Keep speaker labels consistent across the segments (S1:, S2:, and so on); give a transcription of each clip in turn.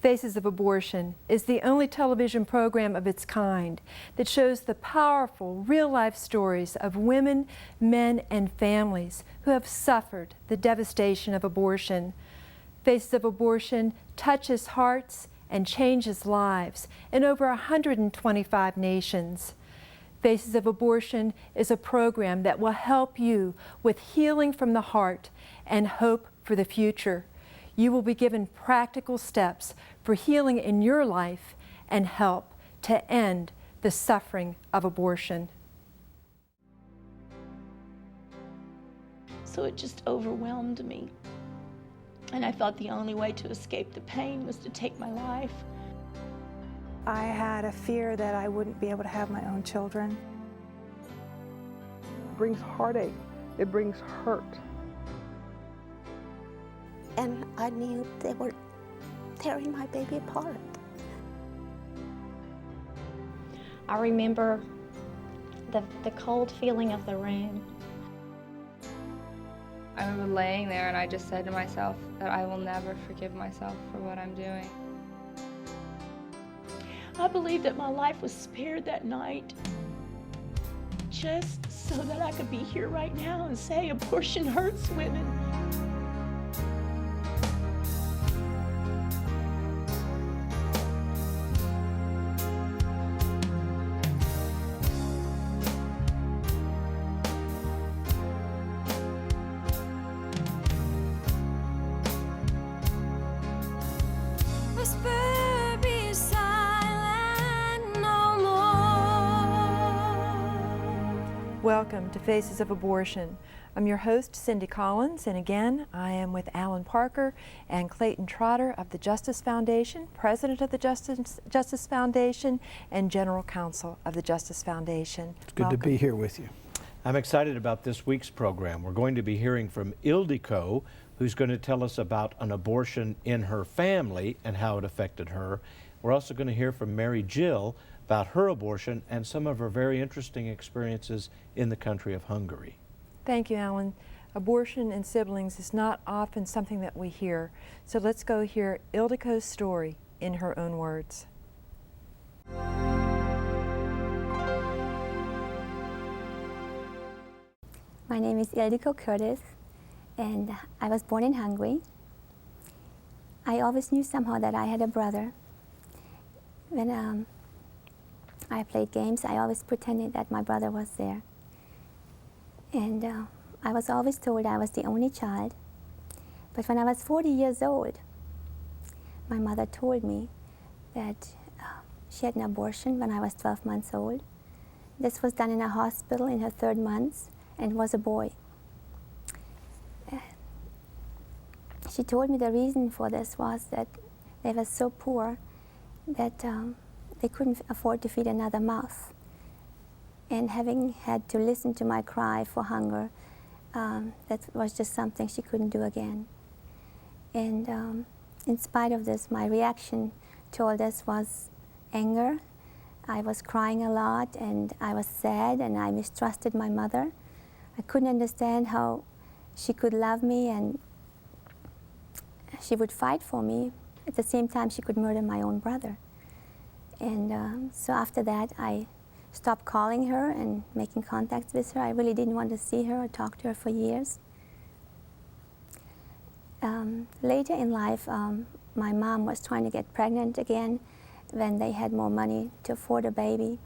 S1: Faces of Abortion is the only television program of its kind that shows the powerful, real-life stories of women, men, and families who have suffered the devastation of abortion. Faces of Abortion touches hearts and changes lives in over 125 nations. Faces of Abortion is a program that will help you with healing from the heart and hope for the future. You will be given practical steps for healing in your life and help to end the suffering of abortion.
S2: So it just overwhelmed me. And I thought the only way to escape the pain was to take my life.
S3: I had a fear that I wouldn't be able to have my own children.
S4: It brings heartache. It brings hurt.
S5: And I knew they were tearing my baby apart.
S6: I remember the cold feeling of the room.
S7: I remember laying there and I just said to myself that I will never forgive myself for what I'm doing.
S2: I believe that my life was spared that night just so that I could be here right now and say abortion hurts women.
S1: Welcome to Faces of Abortion. I'm your host, Cindy Collins, and again, I am with Alan Parker and Clayton Trotter of the Justice Foundation, President of the Justice Foundation, and General Counsel of the Justice Foundation.
S8: It's good to be here with you. I'm excited about this week's program. We're going to be hearing from Ildiko, who's going to tell us about an abortion in her family and how it affected her. We're also going to hear from Mary Jill about her abortion and some of her very interesting experiences in the country of Hungary.
S1: Thank you, Alan. Abortion in siblings is not often something that we hear. So let's go hear Ildiko's story in her own words.
S9: My name is Ildiko Curtis, and I was born in Hungary. I always knew somehow that I had a brother. When I played games, I always pretended that my brother was there. And I was always told I was the only child. But when I was 40 years old, my mother told me that she had an abortion when I was 12 months old. This was done in a hospital in her 3rd month, and was a boy. She told me the reason for this was that they were so poor that they couldn't afford to feed another mouth. And having had to listen to my cry for hunger, that was just something she couldn't do again. And in spite of this, my reaction to all this was anger. I was crying a lot, and I was sad, and I mistrusted my mother. I couldn't understand how she could love me and she would fight for me. At the same time, she could murder my own brother. And so after that, I stopped calling her and making contacts with her. I really didn't want to see her or talk to her for years. Later in life, my mom was trying to get pregnant again when they had more money to afford a baby.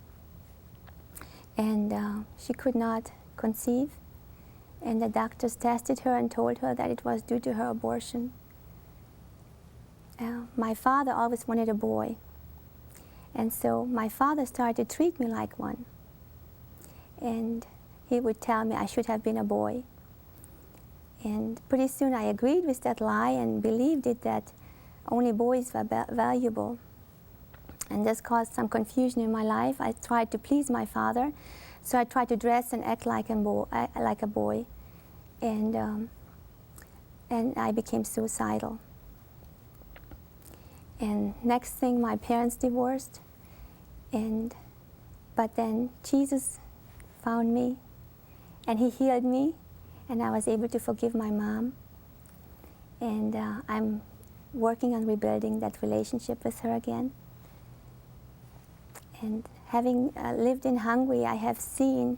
S9: And she could not conceive. And the doctors tested her and told her that it was due to her abortion. My father always wanted a boy. And so my father started to treat me like one. And he would tell me I should have been a boy. And pretty soon I agreed with that lie and believed it, that only boys were valuable. And this caused some confusion in my life. I tried to please my father, so I tried to dress and act like a boy. And I became suicidal. And next thing, my parents divorced. But then Jesus found me, and he healed me, and I was able to forgive my mom. And I'm working on rebuilding that relationship with her again. And having lived in Hungary, I have seen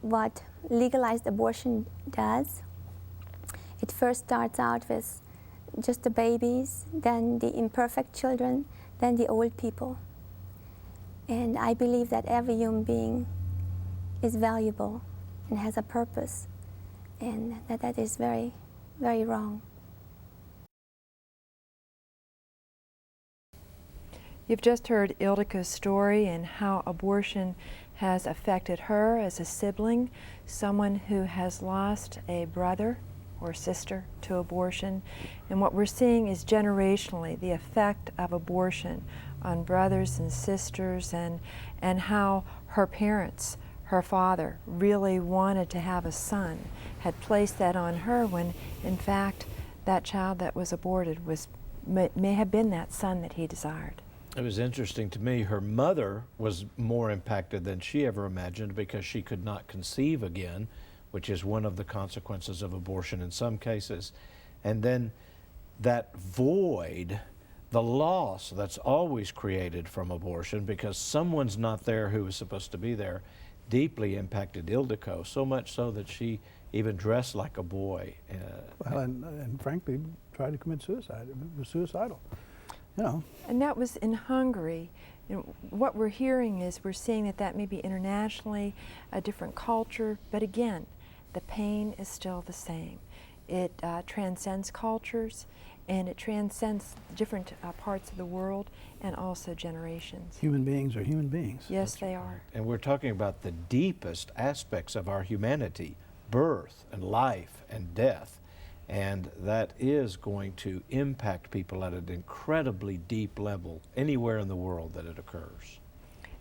S9: what legalized abortion does. It first starts out with just the babies, then the imperfect children, then the old people. And I believe that every human being is valuable and has a purpose, and that is very, very wrong.
S1: You've just heard Ildiko's story and how abortion has affected her as a sibling, someone who has lost a brother or sister to abortion. And what we're seeing is generationally the effect of abortion on brothers and sisters, and how her parents, her father, really wanted to have a son, had placed that on her when in fact that child that was aborted may have been that son that he desired.
S8: It was interesting to me, her mother was more impacted than she ever imagined because she could not conceive again, which is one of the consequences of abortion in some cases. And then that void, the loss that's always created from abortion because someone's not there who was supposed to be there, deeply impacted Ildiko, so much so that she even dressed like a boy.
S10: Well, and frankly, tried to commit suicide. It was suicidal. You know.
S1: And that was in Hungary. You know, what we're hearing is we're seeing that may be internationally a different culture, but again, the pain is still the same. It transcends cultures, and it transcends different parts of the world and also generations.
S10: Human beings are human beings.
S1: Yes, they are.
S8: And we're talking about the deepest aspects of our humanity, birth and life and death. And that is going to impact people at an incredibly deep level anywhere in the world that it occurs.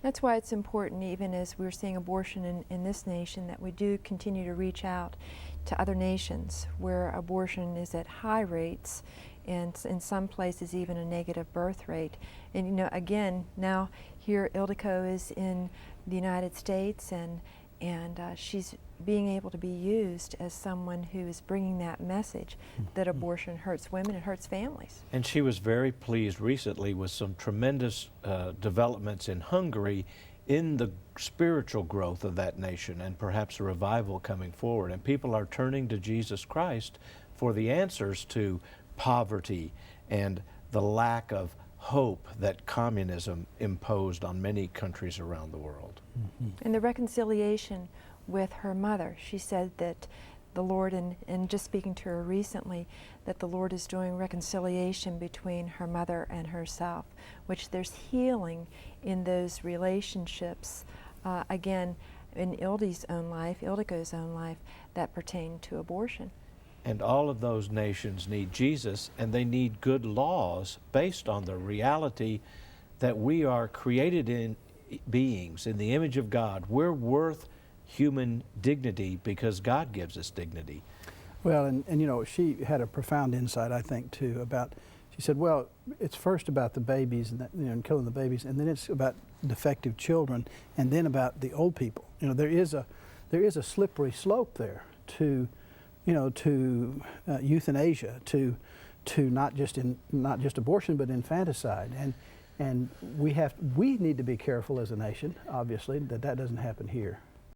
S1: That's why it's important, even as we're seeing abortion in this nation, that we do continue to reach out to other nations where abortion is at high rates, and in some places even a negative birth rate. And you know, again, now here Ildiko is in the United States, and she's being able to be used as someone who is bringing that message that abortion hurts women, it hurts families.
S8: And she was very pleased recently with some tremendous developments in Hungary in the spiritual growth of that nation, and perhaps a revival coming forward. And people are turning to Jesus Christ for the answers to poverty and the lack of hope that communism imposed on many countries around the world.
S1: And the reconciliation with her mother. She said that the Lord, and just speaking to her recently, that the Lord is doing reconciliation between her mother and herself, which there's healing in those relationships, again, in Ildiko's own life, that pertain to abortion.
S8: And all of those nations need Jesus, and they need good laws based on the reality that we are created in beings in the image of God. We're worth human dignity because God gives us dignity.
S10: Well, and you know, she had a profound insight, I think, too, about, she said, well, it's first about the babies and, and killing the babies, and then it's about defective children, and then about the old people. You know, there is a slippery slope there to, you know, to euthanasia, to not just abortion, but infanticide, and we need to be careful as a nation, obviously, that doesn't happen here.